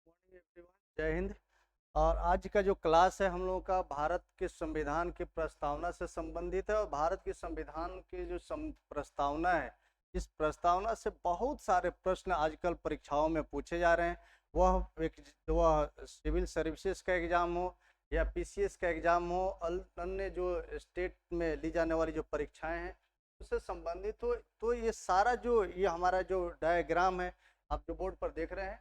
Morning everyone, जय हिंद। और आज का जो क्लास है हम लोगों का भारत के संविधान की प्रस्तावना से संबंधित है। और भारत के संविधान की जो प्रस्तावना है, इस प्रस्तावना से बहुत सारे प्रश्न आजकल परीक्षाओं में पूछे जा रहे हैं। वह सिविल सर्विसेज का एग्जाम हो या पीसीएस का एग्जाम हो, अन्य जो स्टेट में ली जाने वाली जो परीक्षाएं हैं उससे संबंधित हो, तो ये सारा जो ये हमारा जो डायग्राम है आप जो बोर्ड पर देख रहे हैं,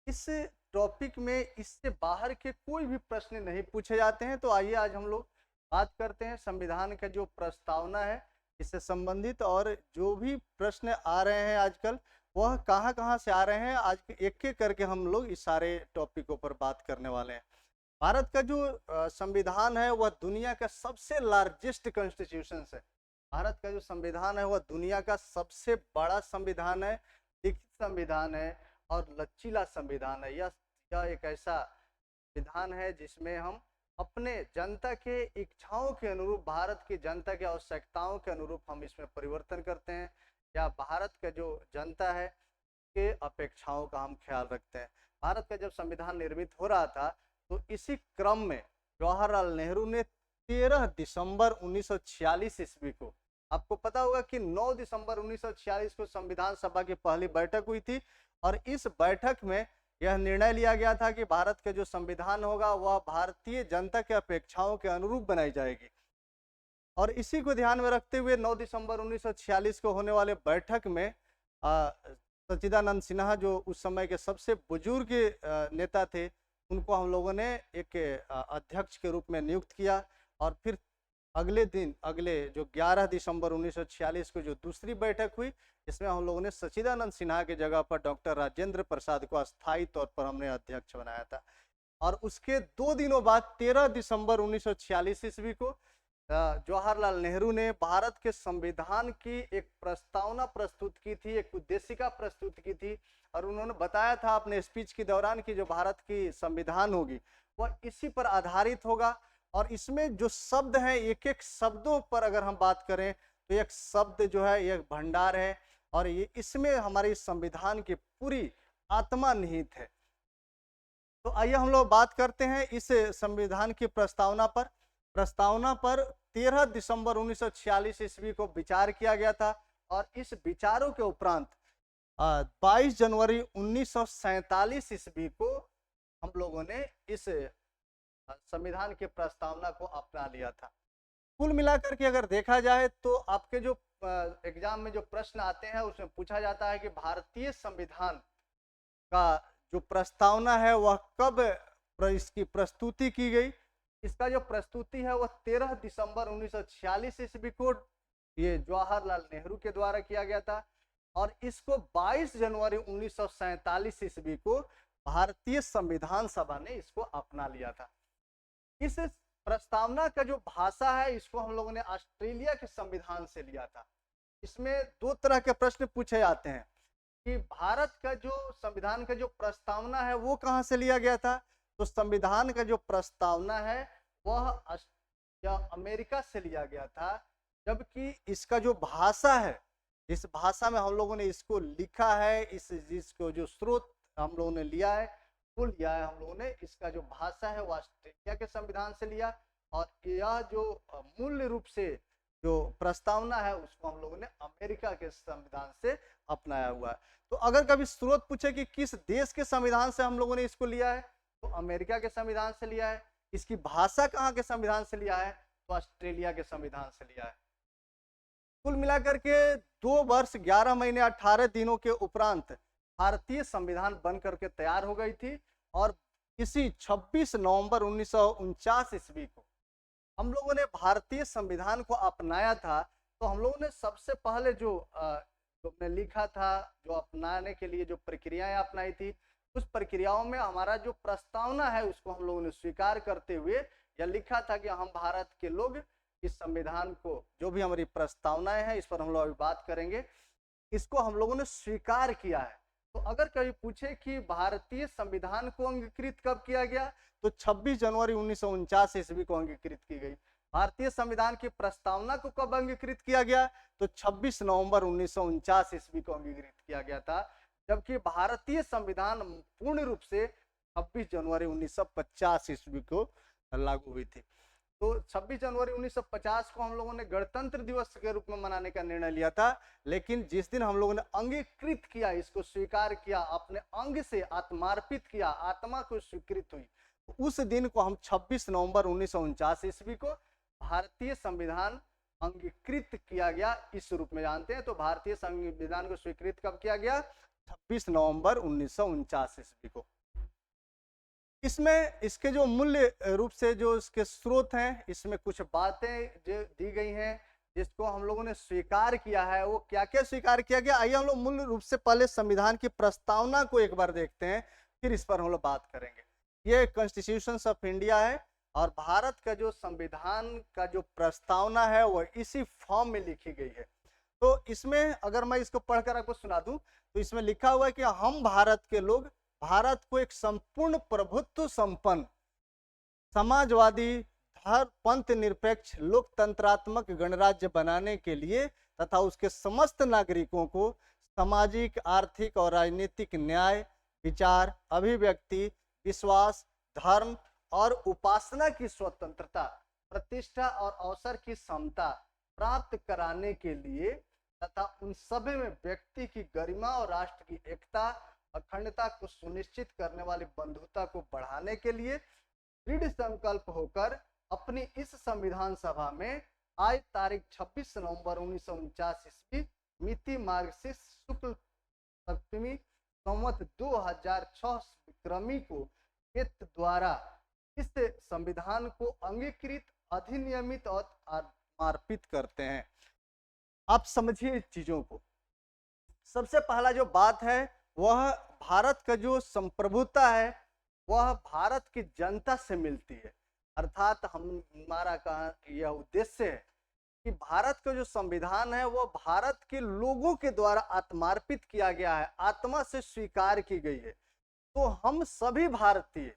इस टॉपिक में इससे बाहर के कोई भी प्रश्न नहीं पूछे जाते हैं। तो आइए आज हम लोग बात करते हैं संविधान का जो प्रस्तावना है इससे संबंधित, और जो भी प्रश्न आ रहे हैं आजकल वह कहाँ कहाँ से आ रहे हैं। आज एक एक करके हम लोग इस सारे टॉपिकों पर बात करने वाले हैं। भारत का जो संविधान है वह दुनिया का सबसे लार्जेस्ट कॉन्स्टिट्यूशन है। भारत का जो संविधान है वह दुनिया का सबसे बड़ा संविधान है, लिखित संविधान है और लचीला संविधान है। यह एक ऐसा संविधान है जिसमें हम अपने जनता के इच्छाओं के अनुरूप, भारत की जनता की आवश्यकताओं के अनुरूप हम इसमें परिवर्तन करते हैं, या भारत का जो जनता है के अपेक्षाओं का हम ख्याल रखते हैं। भारत का जब संविधान निर्मित हो रहा था तो इसी क्रम में जवाहरलाल नेहरू ने 13 दिसंबर 1946 ईस्वी को, आपको पता होगा कि 9 दिसंबर 1946 को संविधान सभा की पहली बैठक हुई थी। और इस बैठक में यह निर्णय लिया गया था कि भारत का जो संविधान होगा वह भारतीय जनता के अपेक्षाओं के अनुरूप बनाई जाएगी। और इसी को ध्यान में रखते हुए 9 दिसंबर 1946 को होने वाले बैठक में सच्चिदानंद सिन्हा जो उस समय के सबसे बुजुर्ग नेता थे, उनको हम लोगों ने एक अध्यक्ष के रूप में नियुक्त किया। और फिर अगले जो 11 दिसंबर 1946 को जो दूसरी बैठक हुई, इसमें हम लोगों ने सच्चिदानंद सिन्हा की जगह पर डॉक्टर राजेंद्र प्रसाद को अस्थायी तौर पर हमने अध्यक्ष बनाया था। और उसके 2 दिनों बाद 13 दिसंबर 1946 ईस्वी को जवाहरलाल नेहरू ने भारत के संविधान की एक प्रस्तावना प्रस्तुत की थी, एक उद्देशिका प्रस्तुत की थी। और उन्होंने बताया था अपने स्पीच के दौरान कि जो भारत की संविधान होगी वह इसी पर आधारित होगा। और इसमें जो शब्द हैं, एक एक शब्दों पर अगर हम बात करें तो एक शब्द जो है एक भंडार है, और ये इसमें हमारे संविधान की पूरी आत्मा निहित है। तो आइए हम लोग बात करते हैं इस संविधान की प्रस्तावना पर 13 दिसंबर 1946 ईस्वी को विचार किया गया था। और इस विचारों के उपरांत 22 जनवरी 1947 ईस्वी को हम लोगों ने इस संविधान की प्रस्तावना को अपना लिया था। कुल मिलाकर के अगर देखा जाए तो आपके जो एग्जाम में जो प्रश्न आते हैं उसमें पूछा जाता है कि भारतीय संविधान का जो प्रस्तावना है वह कब इसकी प्रस्तुति की गई। इसका जो प्रस्तुति है वह 13 दिसंबर 1946 ईस्वी को ये जवाहरलाल नेहरू के द्वारा किया गया था। और इसको 22 जनवरी 1947 ईस्वी को भारतीय संविधान सभा ने इसको अपना लिया था। इस प्रस्तावना का जो भाषा है इसको हम लोगों ने ऑस्ट्रेलिया के संविधान से लिया था। इसमें 2 तरह के प्रश्न पूछे जाते हैं कि भारत का जो संविधान का जो प्रस्तावना है वो कहाँ से लिया गया था। तो संविधान का जो प्रस्तावना है वह अमेरिका से लिया गया था, जबकि इसका जो भाषा है, इस भाषा में हम लोगों ने इसको लिखा है, जिसको जो स्रोत हम लोगों ने लिया है वो लिया है हम लोगों ने, इसका जो भाषा है वो ऑस्ट्रेलिया के संविधान से लिया। और यह जो मूल रूप से जो प्रस्तावना है उसको हम लोगों ने अमेरिका के संविधान से अपनाया हुआ है। तो अगर कभी स्रोत पूछे कि किस देश के संविधान से हम लोगों ने इसको लिया है, तो अमेरिका के संविधान से लिया है। इसकी भाषा कहाँ के संविधान से लिया है, तो ऑस्ट्रेलिया के संविधान से लिया है। कुल मिलाकर के 2 वर्ष 11 महीने 18 दिनों के उपरांत भारतीय संविधान बन करके तैयार हो गई थी। और इसी 26 नवंबर 1949 ईस्वी को हम लोगों ने भारतीय संविधान को अपनाया था। तो हम लोगों ने सबसे पहले जो हमने लिखा था, जो अपनाने के लिए जो प्रक्रियाएं अपनाई थी, उस प्रक्रियाओं में हमारा जो प्रस्तावना है उसको हम लोगों ने स्वीकार करते हुए यह लिखा था कि हम भारत के लोग इस संविधान को, जो भी हमारी प्रस्तावनाएं हैं इस पर हम लोग अभी बात करेंगे, इसको हम लोगों ने स्वीकार किया है। तो अगर कभी पूछे कि भारतीय संविधान को अंगीकृत कब किया गया, तो 26 जनवरी 1949 ईस्वी को अंगीकृत की गई। भारतीय संविधान की प्रस्तावना को कब अंगीकृत किया गया, तो 26 नवंबर 1949 ईस्वी को अंगीकृत किया गया था। जबकि भारतीय संविधान पूर्ण रूप से 26 जनवरी 1950 ईस्वी को लागू हुई थी। तो 26 जनवरी 1950 को हम लोगों ने गणतंत्र दिवस के रूप में मनाने का निर्णय लिया था, लेकिन जिस दिन हम लोगों ने अंगीकृत किया, इसको स्वीकार किया, अपने अंग से आत्मार्पित किया, आत्मा को स्वीकृत हुई, तो उस दिन को हम 26 नवंबर 1949 ईस्वी को भारतीय संविधान अंगीकृत किया गया इस रूप में जानते हैं। तो भारतीय संविधान को स्वीकृत कब किया गया? 26 नवंबर 1949 ईस्वी को। इसमें इसके जो मूल्य रूप से जो इसके स्रोत हैं, इसमें कुछ बातें जो दी गई हैं जिसको हम लोगों ने स्वीकार किया है, वो क्या क्या स्वीकार किया गया, आइए हम लोग मूल रूप से पहले संविधान की प्रस्तावना को एक बार देखते हैं, फिर इस पर हम लोग बात करेंगे। ये कॉन्स्टिट्यूशन ऑफ इंडिया है और भारत का जो संविधान का जो प्रस्तावना है वो इसी फॉर्म में लिखी गई है। तो इसमें अगर मैं इसको पढ़कर आपको सुना दूं तो इसमें लिखा हुआ है कि हम भारत के लोग भारत को एक संपूर्ण प्रभुत्व संपन्न समाजवादी पंथ निरपेक्ष लोकतंत्रात्मक गणराज्य बनाने के लिए तथा उसके समस्त नागरिकों को सामाजिक, आर्थिक और राजनीतिक न्याय, विचार, अभिव्यक्ति, विश्वास, धर्म और उपासना की स्वतंत्रता, प्रतिष्ठा और अवसर की समता प्राप्त कराने के लिए तथा उन सभी में व्यक्ति की गरिमा और राष्ट्र की एकता, अखंडता को सुनिश्चित करने वाली बंधुता को बढ़ाने के लिए दृढ़ संकल्प होकर अपनी इस संविधान सभा में आज तारीख 26 नवंबर 1949 ईस्वी मिति मार्गशीर्ष शुक्ल सप्तमी संवत 2006 विक्रमी को केत द्वारा इस संविधान को अंगीकृत, अधिनियमित और समर्पित करते हैं। आप समझिए चीजों को। सबसे पहला जो बात है वह भारत का जो संप्रभुता है वह भारत की जनता से मिलती है, अर्थात हमारा यह उद्देश्य है कि भारत का जो संविधान है वह भारत के लोगों के द्वारा आत्मार्पित किया गया है, आत्मा से स्वीकार की गई है। तो हम सभी भारतीय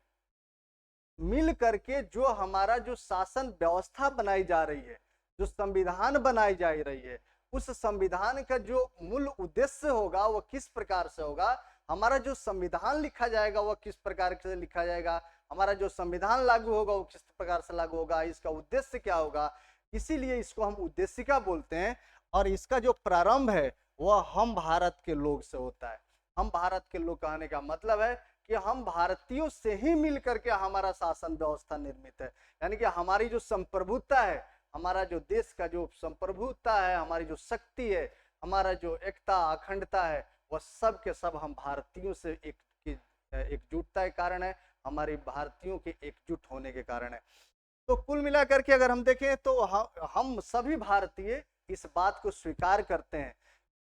मिल करके जो हमारा जो शासन व्यवस्था बनाई जा रही है, जो संविधान बनाई जा रही है, उस संविधान का जो मूल उद्देश्य होगा वह किस प्रकार से होगा, हमारा जो संविधान लिखा जाएगा वह किस प्रकार से लिखा जाएगा, हमारा जो संविधान लागू होगा वो किस प्रकार से लागू होगा, इसका उद्देश्य क्या होगा, इसीलिए इसको हम उद्देशिका बोलते हैं। और इसका जो प्रारंभ है वह हम भारत के लोग से होता है। हम भारत के लोग कहने का मतलब है कि हम भारतीयों से ही मिल करके हमारा शासन व्यवस्था निर्मित है, यानी कि हमारी जो संप्रभुता है, हमारा जो देश का जो संप्रभुता है, हमारी जो शक्ति है, हमारा जो एकता, अखंडता है, वह सब के सब हम भारतीयों से एकजुटता के कारण है, हमारी भारतीयों के एकजुट होने के कारण है। तो कुल मिलाकर के अगर हम देखें तो हम सभी भारतीय इस बात को स्वीकार करते हैं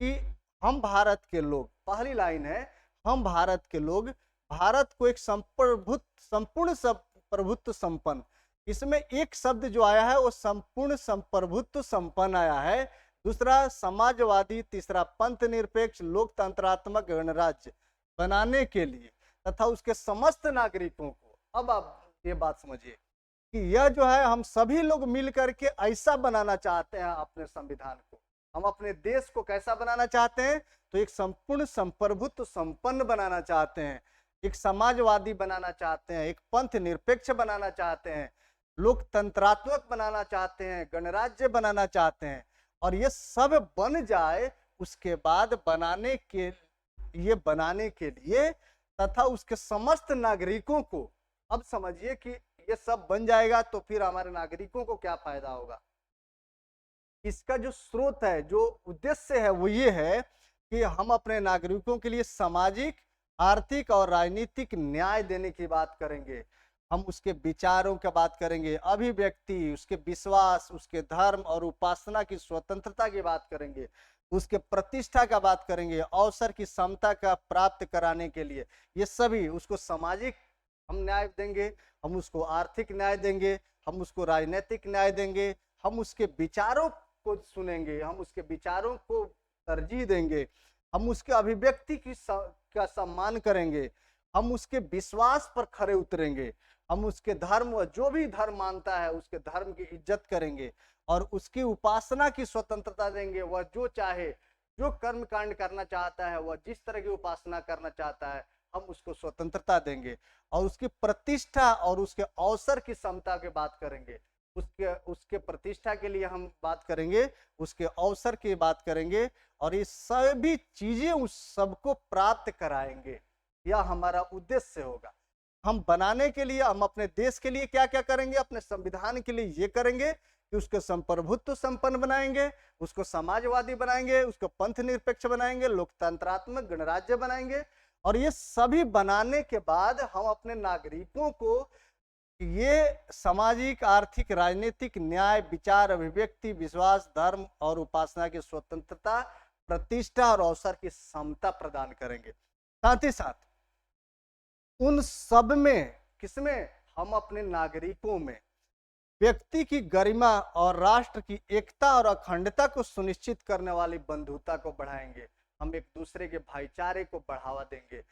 कि हम भारत के लोग, पहली लाइन है, हम भारत के लोग भारत को एक संपूर्ण प्रभुत्व संपन्न, इसमें एक शब्द जो आया है वो संपूर्ण संप्रभुत्व संपन्न आया है, दूसरा समाजवादी, तीसरा पंथ निरपेक्ष लोकतंत्रात्मक गणराज्य बनाने के लिए तथा उसके समस्त नागरिकों को। अब आप ये बात समझिए कि यह जो है हम सभी लोग मिल करके ऐसा बनाना चाहते हैं अपने संविधान को। हम अपने देश को कैसा बनाना चाहते हैं? तो एक संपूर्ण संप्रभुत्व संपन्न बनाना चाहते हैं, एक समाजवादी बनाना चाहते हैं, एक पंथ निरपेक्ष बनाना चाहते हैं, लोकतंत्रात्मक बनाना चाहते हैं, गणराज्य बनाना चाहते हैं। और ये सब बन जाए उसके बाद बनाने के लिए तथा उसके समस्त नागरिकों को, अब समझिए कि ये सब बन जाएगा तो फिर हमारे नागरिकों को क्या फायदा होगा। इसका जो स्रोत है, जो उद्देश्य है वो ये है कि हम अपने नागरिकों के लिए सामाजिक, आर्थिक और राजनीतिक न्याय देने की बात करेंगे, हम उसके विचारों की बात करेंगे, अभिव्यक्ति, उसके विश्वास, उसके धर्म और उपासना की स्वतंत्रता की बात करेंगे, उसके प्रतिष्ठा का बात करेंगे, अवसर की समता का प्राप्त कराने के लिए ये सभी, उसको सामाजिक हम न्याय देंगे, हम उसको आर्थिक न्याय देंगे, हम उसको राजनीतिक न्याय देंगे, हम उसके विचारों को सुनेंगे, हम उसके विचारों को तरजीह देंगे, हम उसके अभिव्यक्ति का सम्मान करेंगे, हम उसके विश्वास पर खरे उतरेंगे, हम उसके धर्म, जो भी धर्म मानता है उसके धर्म की इज्जत करेंगे और उसकी उपासना की स्वतंत्रता देंगे। वह जो चाहे, जो कर्म कांड करना चाहता है, वह जिस तरह की उपासना करना चाहता है, हम उसको स्वतंत्रता देंगे, और उसकी प्रतिष्ठा और उसके अवसर की समता की बात करेंगे। उसके उसके प्रतिष्ठा के लिए हम बात करेंगे, उसके अवसर की बात करेंगे, और ये सभी चीजें उस सबको प्राप्त कराएंगे। यह हमारा उद्देश्य होगा। हम बनाने के लिए, हम अपने देश के लिए क्या क्या करेंगे, अपने संविधान के लिए ये करेंगे कि उसको संप्रभुत्व संपन्न बनाएंगे, उसको समाजवादी बनाएंगे, उसको पंथ निरपेक्ष बनाएंगे, लोकतंत्रात्मक गणराज्य बनाएंगे। और ये सभी बनाने के बाद हम अपने नागरिकों को ये सामाजिक, आर्थिक, राजनीतिक, न्याय, विचार, अभिव्यक्ति, विश्वास, धर्म और उपासना की स्वतंत्रता, प्रतिष्ठा और अवसर की समता प्रदान करेंगे। साथ ही साथ उन सब में, किसमें, हम अपने नागरिकों में व्यक्ति की गरिमा और राष्ट्र की एकता और अखंडता को सुनिश्चित करने वाली बंधुता को बढ़ाएंगे। हम एक दूसरे के भाईचारे को बढ़ावा देंगे।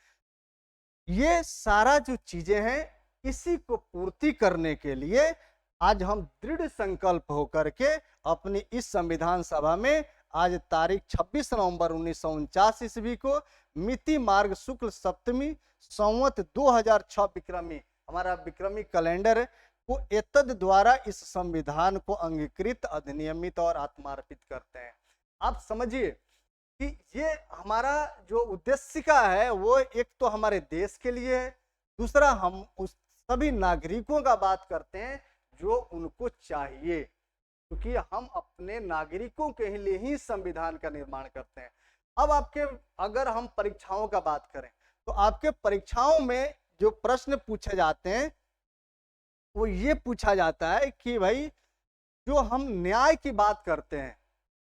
ये सारा जो चीजें हैं, इसी को पूर्ति करने के लिए आज हम दृढ़ संकल्प होकर के अपनी इस संविधान सभा में आज तारीख 26 नवंबर 1949 ईस्वी को मिति मार्ग शुक्ल सप्तमी संवत 2006 विक्रमी, हमारा विक्रमी कैलेंडर को एतद द्वारा इस संविधान को अंगीकृत, अधिनियमित और आत्मार्पित करते हैं। आप समझिए कि ये हमारा जो उद्देश्य का है वो एक तो हमारे देश के लिए है, दूसरा हम उस सभी नागरिकों का बात करते हैं जो उनको चाहिए, क्योंकि हम अपने नागरिकों के लिए ही संविधान का निर्माण करते हैं। अब आपके, अगर हम परीक्षाओं का बात करें तो आपके परीक्षाओं में जो प्रश्न पूछे जाते हैं वो ये पूछा जाता है कि भाई जो हम न्याय की बात करते हैं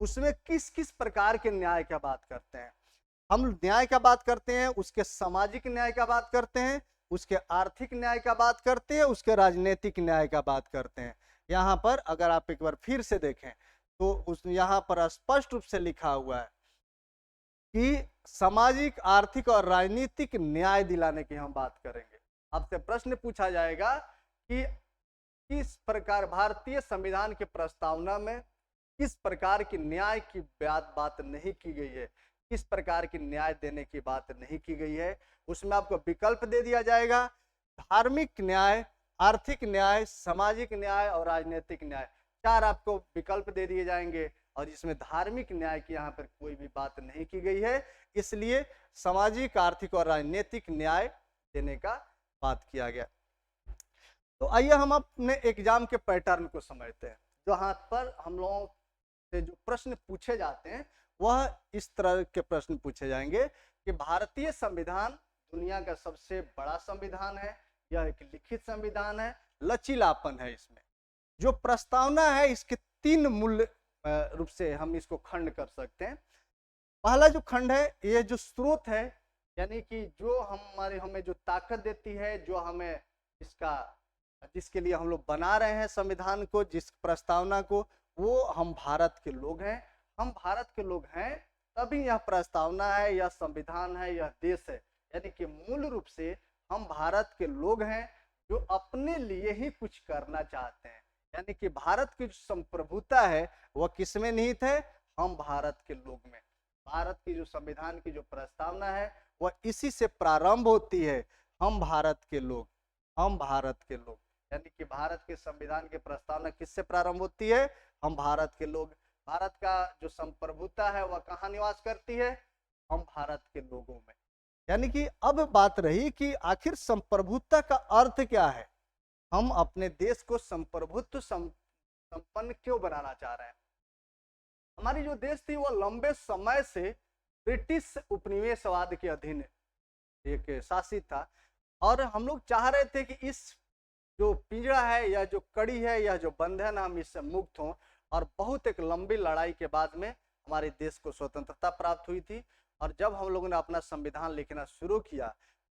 उसमें किस किस प्रकार के न्याय का बात करते हैं। हम न्याय का बात करते हैं, उसके सामाजिक न्याय का बात करते हैं, उसके आर्थिक न्याय का बात करते हैं, उसके राजनीतिक न्याय का बात करते हैं। यहाँ पर अगर आप एक बार फिर से देखें तो उस यहाँ पर स्पष्ट रूप से लिखा हुआ है कि सामाजिक, आर्थिक और राजनीतिक न्याय दिलाने की हम बात करेंगे। आपसे प्रश्न पूछा जाएगा कि किस प्रकार भारतीय संविधान की प्रस्तावना में किस प्रकार की न्याय की बात नहीं की गई है, किस प्रकार की न्याय देने की बात नहीं की गई है। उसमें आपको विकल्प दे दिया जाएगा, धार्मिक न्याय, आर्थिक न्याय, सामाजिक न्याय और राजनीतिक न्याय। चार आपको विकल्प दे दिए जाएंगे, और इसमें धार्मिक न्याय की यहाँ पर कोई भी बात नहीं की गई है, इसलिए सामाजिक, आर्थिक और राजनीतिक न्याय देने का बात किया गया। तो आइए हम अपने एग्जाम के पैटर्न को समझते हैं। जहाँ पर हम लोगों से जो प्रश्न पूछे जाते हैं वह इस तरह के प्रश्न पूछे जाएंगे कि भारतीय संविधान दुनिया का सबसे बड़ा संविधान है, यह एक लिखित संविधान है, लचीलापन है इसमें। जो प्रस्तावना है इसके तीन मूल रूप से हम इसको खंड कर सकते हैं। पहला जो खंड है, ये जो स्रोत है, यानी कि जो हमें जो ताकत देती है, जो हमें इसका, जिसके लिए हम लोग बना रहे हैं संविधान को, जिस प्रस्तावना को, वो हम भारत के लोग हैं। हम भारत के लोग हैं तभी यह प्रस्तावना है, यह संविधान है, यह देश है। यानी कि मूल रूप से हम भारत के लोग हैं जो अपने लिए ही कुछ करना चाहते हैं। यानी कि भारत की जो संप्रभुता है वह किसमें निहित है, हम भारत के लोग में। भारत की जो संविधान की जो प्रस्तावना है वह इसी से प्रारंभ होती है, हम भारत के लोग, हम भारत के लोग। यानी कि भारत के संविधान की प्रस्तावना किससे प्रारंभ होती है, हम भारत के लोग। भारत का जो संप्रभुता है वह कहाँ निवास करती है, हम भारत के लोगों में। यानी कि अब बात रही कि आखिर संप्रभुता का अर्थ क्या है, हम अपने देश को संप्रभुत्व संपन्न क्यों बनाना चाह रहे हैं। हमारी जो देश थी वह लंबे समय से ब्रिटिश उपनिवेशवाद के अधीन एक शासित था, और हम लोग चाह रहे थे कि इस जो पिंजड़ा है या जो कड़ी है या जो बंधन, हम इससे मुक्त हों। और बहुत एक लंबी लड़ाई के बाद में हमारे देश को स्वतंत्रता प्राप्त हुई थी। और जब हम लोगों ने अपना संविधान लिखना शुरू किया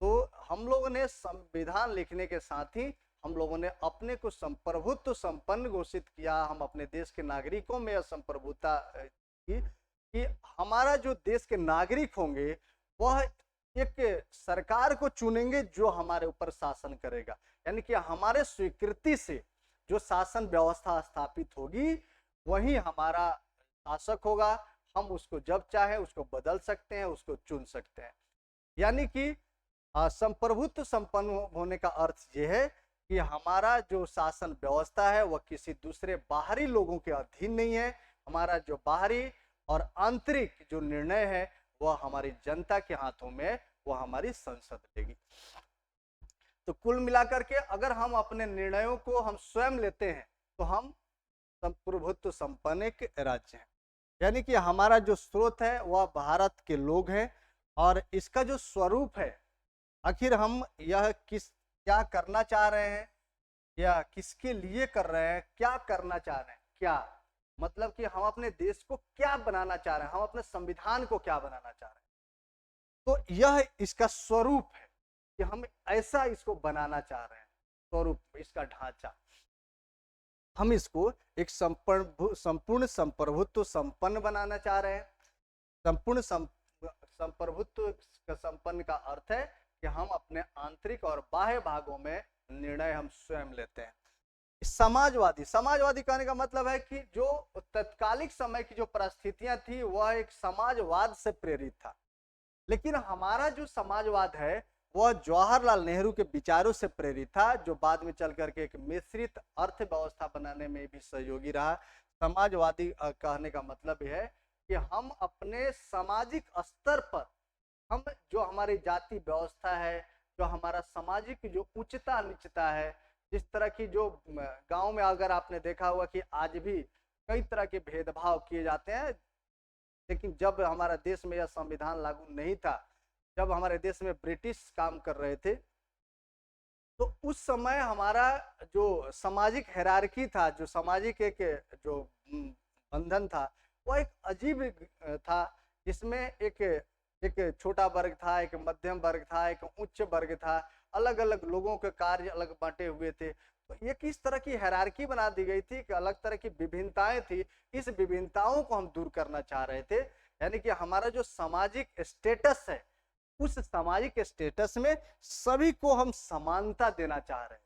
तो हम लोगों ने संविधान लिखने के साथ ही हम लोगों ने अपने को संप्रभुत्व संपन्न घोषित किया। हम अपने देश के नागरिकों में संप्रभुता की कि हमारा जो देश के नागरिक होंगे वह एक सरकार को चुनेंगे जो हमारे ऊपर शासन करेगा। यानी कि हमारे स्वीकृति से जो शासन व्यवस्था स्थापित होगी वही हमारा शासक होगा। हम उसको जब चाहे उसको बदल सकते हैं, उसको चुन सकते हैं। यानी कि संप्रभुत्व संपन्न होने का अर्थ ये है कि हमारा जो शासन व्यवस्था है वह किसी दूसरे बाहरी लोगों के अधीन नहीं है। हमारा जो बाहरी और आंतरिक जो निर्णय है वह हमारी जनता के हाथों में, वह हमारी संसद लेगी। तो कुल मिलाकर के अगर हम अपने निर्णयों को हम स्वयं लेते हैं तो हम संप्रभुत्व संपन्न एक राज्य हैं। यानी कि हमारा जो स्रोत है वह भारत के लोग हैं और इसका जो स्वरूप है, आखिर हम यह क्या करना चाह रहे हैं या किसके लिए कर रहे हैं, क्या करना चाह रहे हैं, क्या मतलब कि हम अपने देश को क्या बनाना चाह रहे हैं, हम अपने संविधान को क्या बनाना चाह रहे हैं। तो यह इसका स्वरूप है कि हम ऐसा इसको बनाना चाह रहे हैं। स्वरूप, इसका ढांचा, हम इसको एक संपूर्ण संप्रभुत्व संपन्न बनाना चाह रहे हैं। संपूर्ण संप्रभुत्व संपन्न का अर्थ है कि हम अपने आंतरिक और बाह्य भागों में निर्णय हम स्वयं लेते हैं। समाजवादी कहने का मतलब है कि जो तत्कालिक समय की जो परिस्थितियां थी वह एक समाजवाद से प्रेरित था, लेकिन हमारा जो समाजवाद है वह जवाहरलाल नेहरू के विचारों से प्रेरित था, जो बाद में चल करके एक मिश्रित अर्थव्यवस्था बनाने में भी सहयोगी रहा। समाजवादी कहने का मतलब यह है कि हम अपने सामाजिक स्तर पर, हम जो हमारी जाति व्यवस्था है, जो हमारा सामाजिक जो उच्चता नीचता है, जिस तरह की जो गांव में अगर आपने देखा होगा कि आज भी कई तरह के भेदभाव किए जाते हैं, लेकिन जब हमारा देश में यह संविधान लागू नहीं था, जब हमारे देश में ब्रिटिश काम कर रहे थे, तो उस समय हमारा जो सामाजिक हायरार्की था, जो सामाजिक एक जो बंधन था, वह एक अजीब था, जिसमें एक छोटा वर्ग था, एक मध्यम वर्ग था, एक उच्च वर्ग था, अलग अलग लोगों के कार्य अलग बांटे हुए थे। तो ये किस तरह की हायरार्की बना दी गई थी कि अलग तरह की विभिन्नताएं थी, इस विभिन्नताओं को हम दूर करना चाह रहे थे। यानी कि हमारा जो सामाजिक स्टेटस है, उस सामाजिक स्टेटस में सभी को हम समानता देना चाह रहे थे,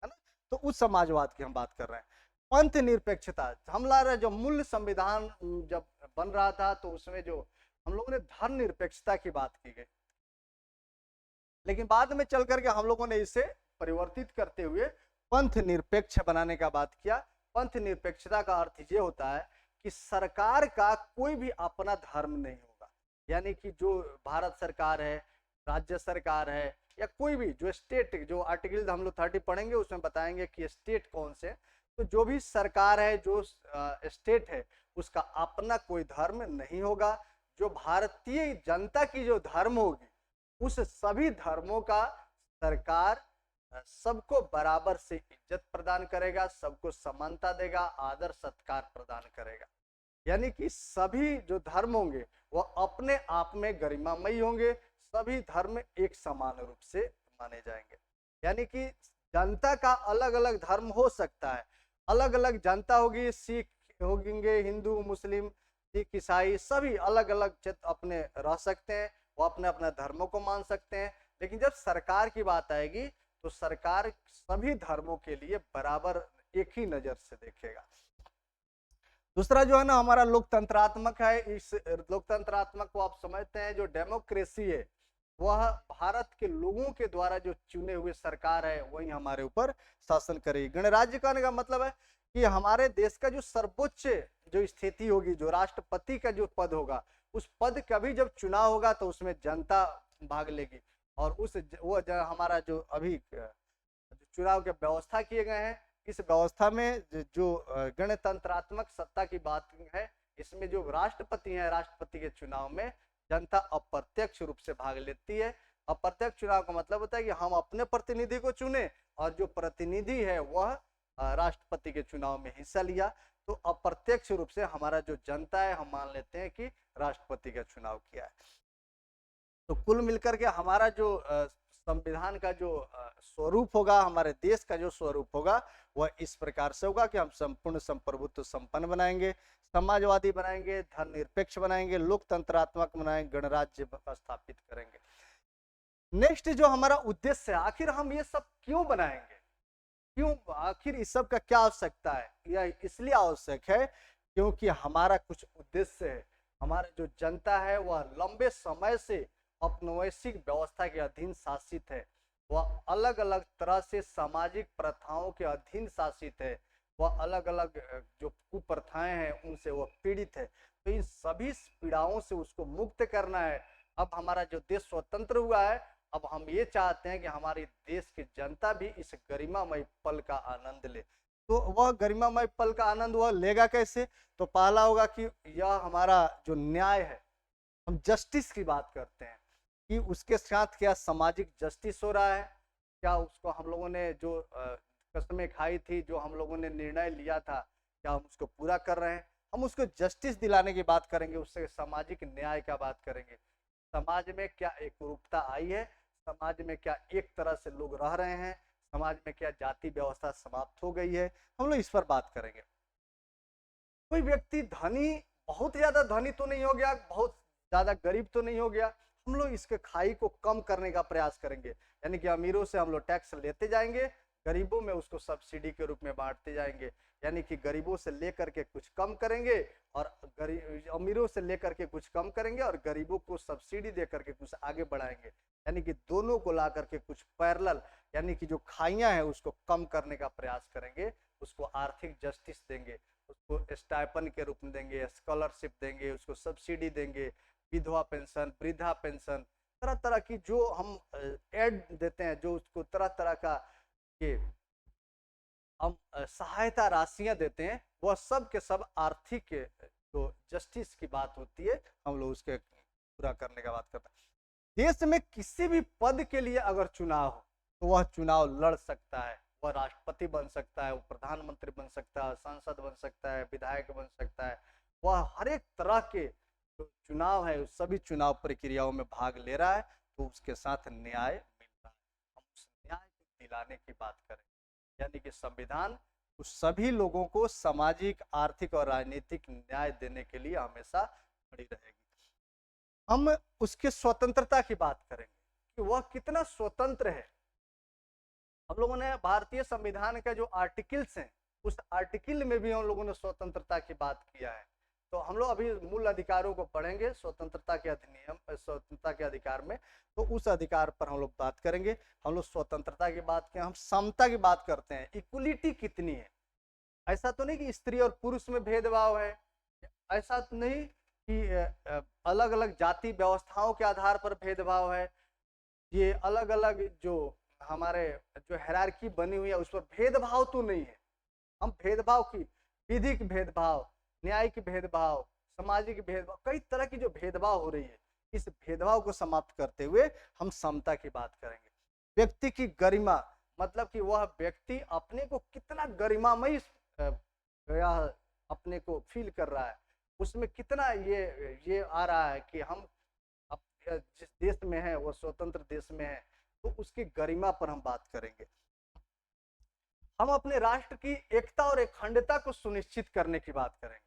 है ना। तो उस समाजवाद की हम बात कर रहे हैं। पंथ निरपेक्षता, हमारा जो मूल संविधान जब बन रहा था तो उसमें जो हम लोगों ने धर्म निरपेक्षता की बात की गई, लेकिन बाद में चल करके हम लोगों ने इसे परिवर्तित करते हुए पंथ निरपेक्ष बनाने का बात किया। पंथ निरपेक्षता का अर्थ ये होता है कि सरकार का कोई भी अपना धर्म नहीं होगा। यानी कि जो भारत सरकार है, राज्य सरकार है, या कोई भी जो स्टेट, जो आर्टिकल हम लोग 30 पढ़ेंगे उसमें बताएंगे कि स्टेट कौन से, तो जो भी सरकार है, जो स्टेट है, उसका अपना कोई धर्म नहीं होगा। जो भारतीय जनता की जो धर्म होगी, उस सभी धर्मों का सरकार सबको बराबर से इज्जत प्रदान करेगा, सबको समानता देगा, आदर सत्कार प्रदान करेगा। यानी कि सभी जो धर्म होंगे वह अपने आप में गरिमामयी होंगे, सभी धर्म एक समान रूप से माने जाएंगे। यानी कि जनता का अलग अलग धर्म हो सकता है, अलग अलग जनता होगी, सिख होंगे, हिंदू, मुस्लिम, सिख, ईसाई, सभी अलग अलग अपने रह सकते हैं, वो अपने अपने धर्मों को मान सकते हैं। लेकिन जब सरकार की बात आएगी तो सरकार सभी धर्मों के लिए बराबर एक ही नजर से देखेगा। दूसरा जो है ना हमारा लोकतंत्रात्मक है। इस लोकतंत्रात्मक को आप समझते हैं, जो डेमोक्रेसी है वह भारत के लोगों के द्वारा जो चुने हुए सरकार है वही हमारे ऊपर शासन करेगी। गणराज्य कहने का मतलब है कि हमारे देश का जो सर्वोच्च जो स्थिति होगी, जो राष्ट्रपति का जो पद होगा, उस पद का भी जब चुनाव होगा तो उसमें जनता भाग लेगी, और वो हमारा जो अभी चुनाव के व्यवस्था किए गए हैं, इस व्यवस्था में जो गणतंत्रात्मक सत्ता की बात है, इसमें जो राष्ट्रपति है, राष्ट्रपति के चुनाव में जनता अप्रत्यक्ष रूप से भाग लेती है। अप्रत्यक्ष चुनाव का मतलब होता है कि हम अपने प्रतिनिधि को चुने और जो प्रतिनिधि है वह राष्ट्रपति के चुनाव में हिस्सा लिया। तो अप्रत्यक्ष रूप से हमारा जो जनता है, हम मान लेते हैं कि राष्ट्रपति का चुनाव किया है। तो कुल मिलकर के हमारा जो संविधान का जो स्वरूप होगा, हमारे देश का जो स्वरूप होगा, वह इस प्रकार से होगा कि हम संपूर्ण संप्रभुत्व संपन्न बनाएंगे, समाजवादी बनाएंगे, धर्मनिरपेक्ष बनाएंगे, लोकतंत्रात्मक बनाएंगे, गणराज्य स्थापित करेंगे। नेक्स्ट जो हमारा उद्देश्य है, आखिर हम ये सब क्यों बनाएंगे, क्यों, आखिर इस सब का क्या आवश्यकता है? यह इसलिए आवश्यक है क्योंकि हमारा कुछ उद्देश्य है। हमारा जो जनता है वह लंबे समय से औपनिवेशिक व्यवस्था के अधीन शासित है, वह अलग अलग तरह से सामाजिक प्रथाओं के अधीन शासित है, वह अलग अलग जो कुप्रथाएं हैं उनसे वह पीड़ित है। तो इन सभी पीड़ाओं से उसको मुक्त करना है। अब हमारा जो देश स्वतंत्र हुआ है, अब हम ये चाहते हैं कि हमारे देश की जनता भी इस गरिमामय पल का आनंद ले। तो वह गरिमामय पल का आनंद वह लेगा कैसे? तो पहला होगा कि यह हमारा जो न्याय है, हम जस्टिस की बात करते हैं कि उसके साथ क्या सामाजिक जस्टिस हो रहा है, क्या उसको हम लोगों ने जो कस्में खाई थी, जो हम लोगों ने निर्णय लिया था, क्या हम उसको पूरा कर रहे हैं? हम उसको जस्टिस दिलाने की बात करेंगे, उससे सामाजिक न्याय का बात करेंगे। समाज में क्या एकरूपता आई है, समाज में क्या एक तरह से लोग रह रहे हैं, समाज में क्या जाति व्यवस्था समाप्त हो गई है, हम लोग इस पर बात करेंगे। कोई व्यक्ति धनी, बहुत ज्यादा धनी तो नहीं हो गया, बहुत ज्यादा गरीब तो नहीं हो गया, हम लोग इसके खाई को कम करने का प्रयास करेंगे। यानी कि अमीरों से हम लोग टैक्स लेते जाएंगे, गरीबों में उसको सब्सिडी के रूप में बांटते जाएंगे। यानी कि गरीबों से लेकर के कुछ कम करेंगे और अमीरों से लेकर के कुछ कम करेंगे और गरीबों को सब्सिडी दे करके कुछ आगे बढ़ाएंगे। यानी कि दोनों को ला करके कुछ पैरेलल, यानी कि जो खाइयां हैं उसको कम करने का प्रयास करेंगे, उसको आर्थिक जस्टिस देंगे, उसको स्टाइपन के रूप में देंगे, स्कॉलरशिप देंगे, उसको सब्सिडी देंगे, विधवा पेंशन, वृद्धा पेंशन, तरह तरह की जो हम एड देते हैं, जो उसको तरह तरह का के हम सहायता राशियां देते हैं, वह सब के सब आर्थिक जो जस्टिस की बात होती है, हम लोग उसके पूरा करने का बात करते हैं। देश में किसी भी पद के लिए अगर चुनाव हो तो वह चुनाव लड़ सकता है, वह राष्ट्रपति बन सकता है, वो प्रधानमंत्री बन सकता है, सांसद बन सकता है, विधायक बन सकता है, वह हर एक तरह के जो चुनाव है उस सभी चुनाव प्रक्रियाओं में भाग ले रहा है, तो उसके साथ न्याय मिल रहा है। हम उस न्याय को दिलाने की बात करें, यानी कि संविधान उस सभी लोगों को सामाजिक, आर्थिक और राजनीतिक न्याय देने के लिए हमेशा खड़ी रहेगी। हम उसके स्वतंत्रता की बात करेंगे कि वह कितना स्वतंत्र है। हम लोगों ने भारतीय संविधान का जो आर्टिकल्स हैं, उस आर्टिकल में भी हम लोगों ने स्वतंत्रता की बात किया है। तो हम लोग अभी मूल अधिकारों को पढ़ेंगे, स्वतंत्रता के अधिनियम, स्वतंत्रता के अधिकार में, तो उस अधिकार पर हम लोग बात करेंगे। हम लोग स्वतंत्रता की बात करें, हम समता की बात करते हैं, इक्वलिटी कितनी है। ऐसा तो नहीं कि स्त्री और पुरुष में भेदभाव है, ऐसा तो नहीं कि अलग अलग जाति व्यवस्थाओं के आधार पर भेदभाव है, ये अलग अलग जो हमारे जो हायरार्की बनी हुई है उस पर भेदभाव तो नहीं है। हम भेदभाव की, विधिक भेदभाव, न्यायिक भेदभाव, सामाजिक भेदभाव, कई तरह की जो भेदभाव हो रही है, इस भेदभाव को समाप्त करते हुए हम समता की बात करेंगे। व्यक्ति की गरिमा, मतलब कि वह व्यक्ति अपने को कितना गरिमामय अपने को फील कर रहा है, उसमें कितना ये आ रहा है कि हम जिस देश में है वो स्वतंत्र देश में है, तो उसकी गरिमा पर हम बात करेंगे। हम अपने राष्ट्र की एकता और अखंडता को सुनिश्चित करने की बात करेंगे,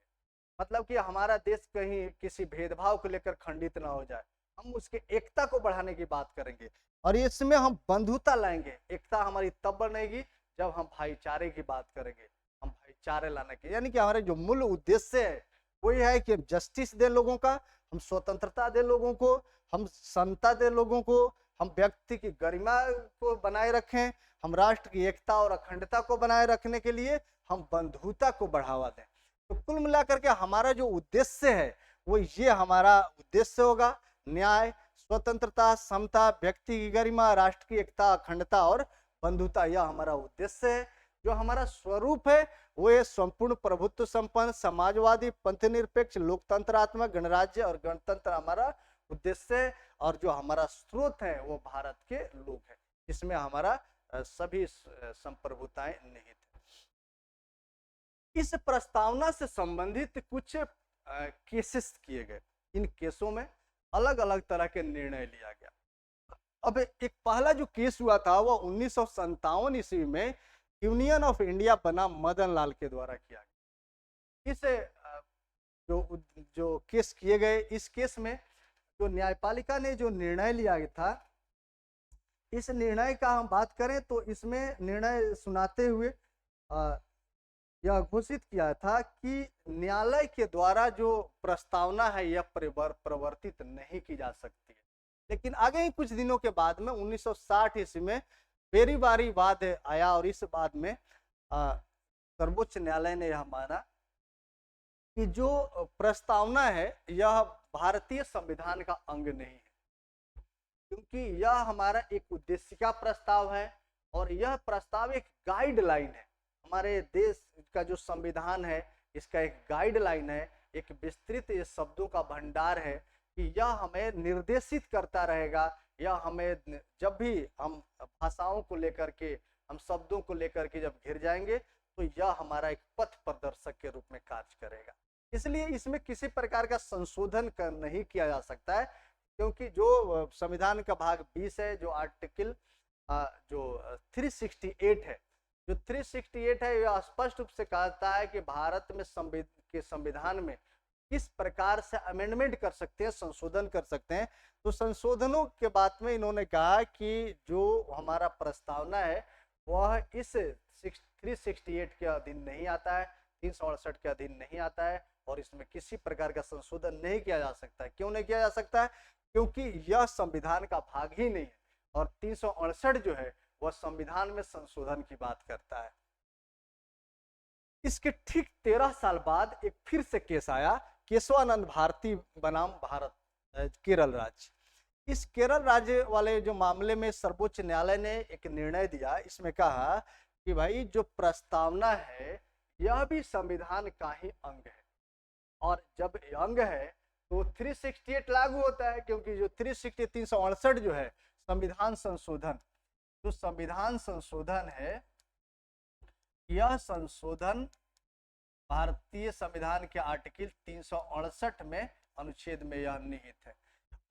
मतलब कि हमारा देश कहीं किसी भेदभाव को लेकर खंडित ना हो जाए, हम उसके एकता को बढ़ाने की बात करेंगे। और इसमें हम बंधुता लाएंगे। एकता हमारी तब बनेगी जब हम भाईचारे की बात करेंगे, हम भाईचारे लाने के, यानी कि हमारे जो मूल उद्देश्य है वो ये है कि हम जस्टिस दे लोगों का, हम स्वतंत्रता दे लोगों को, हम समता दे लोगों को, हम व्यक्ति की गरिमा को बनाए रखें, हम राष्ट्र की एकता और अखंडता को बनाए रखने के लिए हम बंधुता को बढ़ावा दें। तो कुल मिलाकर के हमारा जो उद्देश्य है वो ये हमारा उद्देश्य होगा, न्याय, स्वतंत्रता, समता, व्यक्ति की गरिमा, राष्ट्र की एकता, अखंडता और बंधुता, यह हमारा उद्देश्य है। जो हमारा स्वरूप है वो ये संपूर्ण प्रभुत्व संपन्न, समाजवादी, पंथनिरपेक्ष, लोकतंत्रात्मक, गणराज्य और गणतंत्र हमारा उद्देश्य है। और जो हमारा स्रोत है वो भारत के लोग हैं, इसमें हमारा सभी संप्रभुताएं निहित है। इस प्रस्तावना से संबंधित कुछ केसेस किए गए, इन केसों में अलग अलग तरह के निर्णय लिया गया। अब एक पहला जो केस हुआ था वो 1957 ईस्वी में यूनियन ऑफ इंडिया बना मदन लाल के द्वारा किया गया। इस जो केस किए गए, इस केस में जो न्यायपालिका ने जो निर्णय लिया था, इस निर्णय का हम बात करें तो इसमें निर्णय सुनाते हुए यह घोषित किया था कि न्यायालय के द्वारा जो प्रस्तावना है यह प्रवर्तित नहीं की जा सकती है। लेकिन आगे ही कुछ दिनों के बाद में 1960 ईस्वी में बेरीवारी वाद आया और इस बाद में सर्वोच्च न्यायालय ने यह माना कि जो प्रस्तावना है यह भारतीय संविधान का अंग नहीं है, क्योंकि यह हमारा एक उद्देश्य का प्रस्ताव है और यह प्रस्ताव एक गाइडलाइन है। हमारे देश का जो संविधान है इसका एक गाइडलाइन है, एक विस्तृत ये शब्दों का भंडार है कि यह हमें निर्देशित करता रहेगा। यह हमें जब भी हम भाषाओं को लेकर के, हम शब्दों को लेकर के जब घिर जाएंगे तो यह हमारा एक पथ प्रदर्शक के रूप में कार्य करेगा। इसलिए इसमें किसी प्रकार का संशोधन नहीं किया जा सकता है, क्योंकि जो संविधान का भाग 20 है, जो आर्टिकल जो 368 है, जो 368 है यह स्पष्ट रूप से कहता है कि भारत में संविधान में किस प्रकार से अमेंडमेंट कर सकते हैं, संशोधन कर सकते हैं। तो संशोधनों के बाद में इन्होंने कहा कि जो हमारा प्रस्तावना है वह इस 368 के अधीन नहीं आता है, 368 के अधीन नहीं आता है और इसमें किसी प्रकार का संशोधन नहीं किया जा सकता है। क्यों नहीं किया जा सकता है? क्योंकि यह संविधान का भाग ही नहीं है और 368 जो है वह संविधान में संशोधन की बात करता है। इसके ठीक 13 साल बाद एक फिर से केस आया, केशवानंद भारती बनाम भारत केरल राज्य। इस केरल राज्य वाले जो मामले में सर्वोच्च न्यायालय ने एक निर्णय दिया, इसमें कहा कि भाई जो प्रस्तावना है यह भी संविधान का ही अंग है और जब अंग है तो 368 लागू होता है, क्योंकि जो 368 जो है संविधान संशोधन, जो संविधान संशोधन है यह संशोधन भारतीय संविधान के आर्टिकल 368 में अनुच्छेद में यह निहित है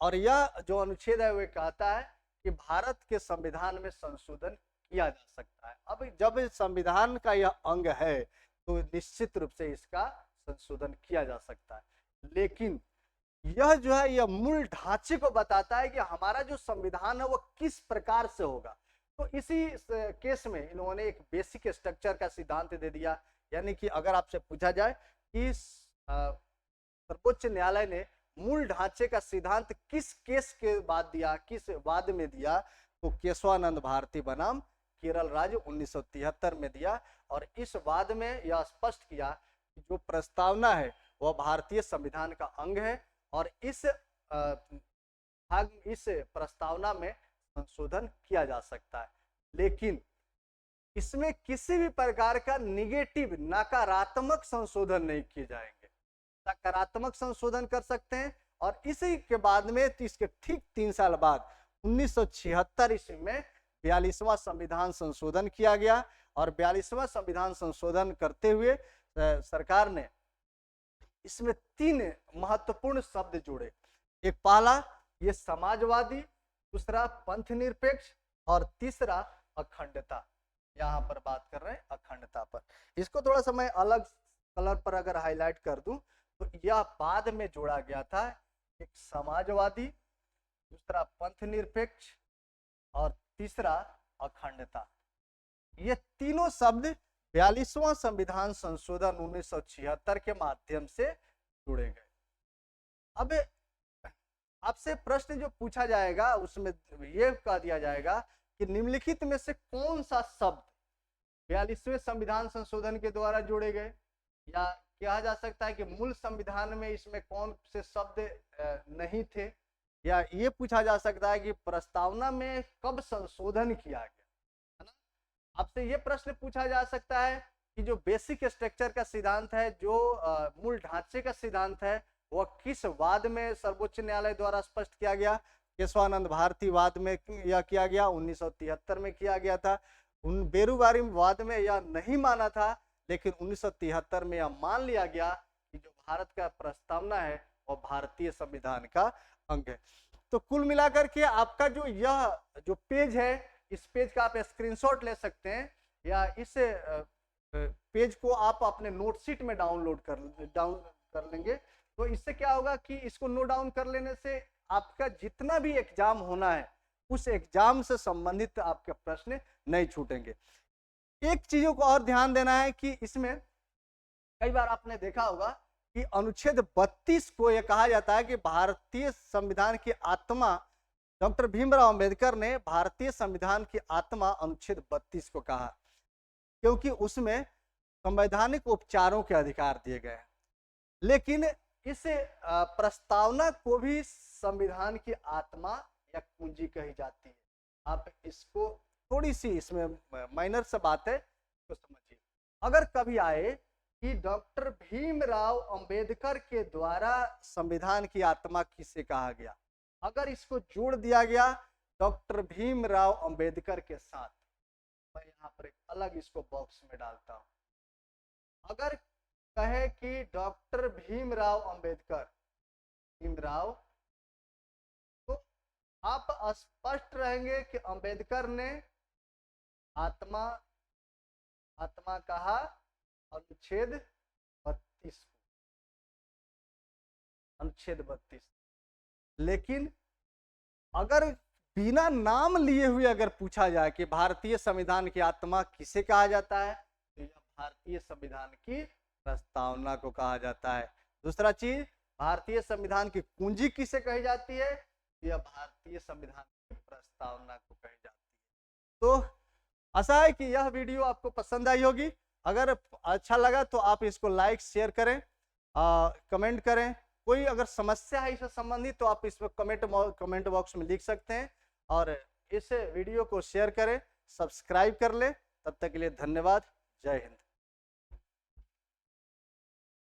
और यह जो अनुच्छेद है वह कहता है कि भारत के संविधान में संशोधन किया जा सकता है। अब जब संविधान का यह अंग है तो निश्चित रूप से इसका संशोधन किया जा सकता है, लेकिन यह जो है यह मूल ढांचे को बताता है कि हमारा जो संविधान है वह किस प्रकार से होगा। तो इसी केस में इन्होंने एक बेसिक स्ट्रक्चर का सिद्धांत दे दिया, यानी कि अगर आपसे पूछा जाए कि सर्वोच्च न्यायालय ने मूल ढांचे का सिद्धांत किस केस के बाद दिया, किस वाद में दिया, तो केशवानंद भारती बनाम केरल राज्य 1973 में दिया और इस वाद में यह स्पष्ट किया कि जो प्रस्तावना है वह भारतीय संविधान का अंग है और इस प्रस्तावना में संशोधन किया जा सकता है, लेकिन इसमें किसी भी प्रकार का निगेटिव, नकारात्मक संशोधन नहीं किए जाएंगे। सकारात्मक संशोधन कर सकते हैं और इसी के बाद में इसके ठीक 3 साल बाद 1976 ईस्वी में 42वां संविधान संशोधन किया गया और 42वां संविधान संशोधन करते हुए सरकार ने इसमें 3 महत्वपूर्ण शब्द जोड़े। एक पहला ये समाजवादी, दूसरा पंथ निरपेक्ष और तीसरा अखंडता। यहाँ पर बात कर रहे हैं अखंडता पर। इसको थोड़ा सा मैं अलग कलर पर अगर हाईलाइट कर दूं तो यह बाद में जोड़ा गया था, एक समाजवादी, दूसरा पंथ निरपेक्ष और तीसरा अखंडता। ये तीनों शब्द 42वां संविधान संशोधन 1976 के माध्यम से जुड़े गए। अब आपसे प्रश्न जो पूछा जाएगा उसमें यह कह दिया जाएगा कि निम्नलिखित में से कौन सा शब्द 42वें संविधान संशोधन के द्वारा जोड़े गए, या कहा जा सकता है कि मूल संविधान में इसमें कौन से शब्द नहीं थे, या ये पूछा जा सकता है कि प्रस्तावना में कब संशोधन किया गया, है ना। आपसे ये प्रश्न पूछा जा सकता है कि जो बेसिक स्ट्रक्चर का सिद्धांत है, जो मूल ढांचे का सिद्धांत है, वह किस वाद में सर्वोच्च न्यायालय द्वारा स्पष्ट किया गया। केशवानंद भारती वाद में यह किया गया, 1973 में किया गया था। बेरुवारी वाद में यह नहीं माना था, लेकिन 1973 में यह मान लिया गया कि जो भारत का प्रस्तावना है वह भारतीय संविधान का अंग है। तो कुल मिलाकर के आपका जो यह जो पेज है, इस पेज का आप स्क्रीनशॉट ले सकते हैं या इस पेज को आप अपने नोटशीट में डाउन कर लेंगे। तो इससे क्या होगा कि इसको नोट डाउन कर लेने से आपका जितना भी एग्जाम होना है उस एग्जाम से संबंधित आपके प्रश्न नहीं छूटेंगे। एक चीजों को और ध्यान देना है कि इसमें कई बार आपने देखा होगा कि अनुच्छेद 32 को यह कहा जाता है कि भारतीय संविधान की आत्मा डॉक्टर भीमराव अंबेडकर ने भारतीय संविधान की आत्मा अनुच्छेद 32 को कहा, क्योंकि उसमें संवैधानिक उपचारों के अधिकार दिए गए हैं। लेकिन इस प्रस्तावना को भी संविधान की आत्मा या कुंजी कही जाती है। आप इसको थोड़ी सी, इसमें माइनर सा बात है तो समझिए। अगर कभी आए कि डॉक्टर भीमराव अंबेडकर के द्वारा संविधान की आत्मा किसे कहा गया, अगर इसको जोड़ दिया गया डॉक्टर भीमराव अंबेडकर के साथ, मैं यहाँ पर एक अलग इसको बॉक्स में डालता हूं। अगर कहे कि डॉक्टर भीमराव अंबेडकर, भीमराव, तो आप स्पष्ट रहेंगे कि अंबेडकर ने आत्मा कहा अनुच्छेद 32 को, अनुच्छेद 32। लेकिन अगर बिना नाम लिए हुए अगर पूछा जाए कि भारतीय संविधान की आत्मा किसे कहा जाता है, तो यह भारतीय संविधान की प्रस्तावना को कहा जाता है। दूसरा चीज, भारतीय संविधान की कुंजी किसे कही जाती है, यह भारतीय संविधान की प्रस्तावना को कही जाती है। तो आशा है कि यह वीडियो आपको पसंद आई होगी। अगर अच्छा लगा तो आप इसको लाइक शेयर करें, कमेंट करें। कोई अगर समस्या है इससे संबंधित तो आप इसमें कमेंट बॉक्स में लिख सकते हैं, और इस वीडियो को शेयर करें, सब्सक्राइब कर लें। तब तक के लिए धन्यवाद। जय हिंद।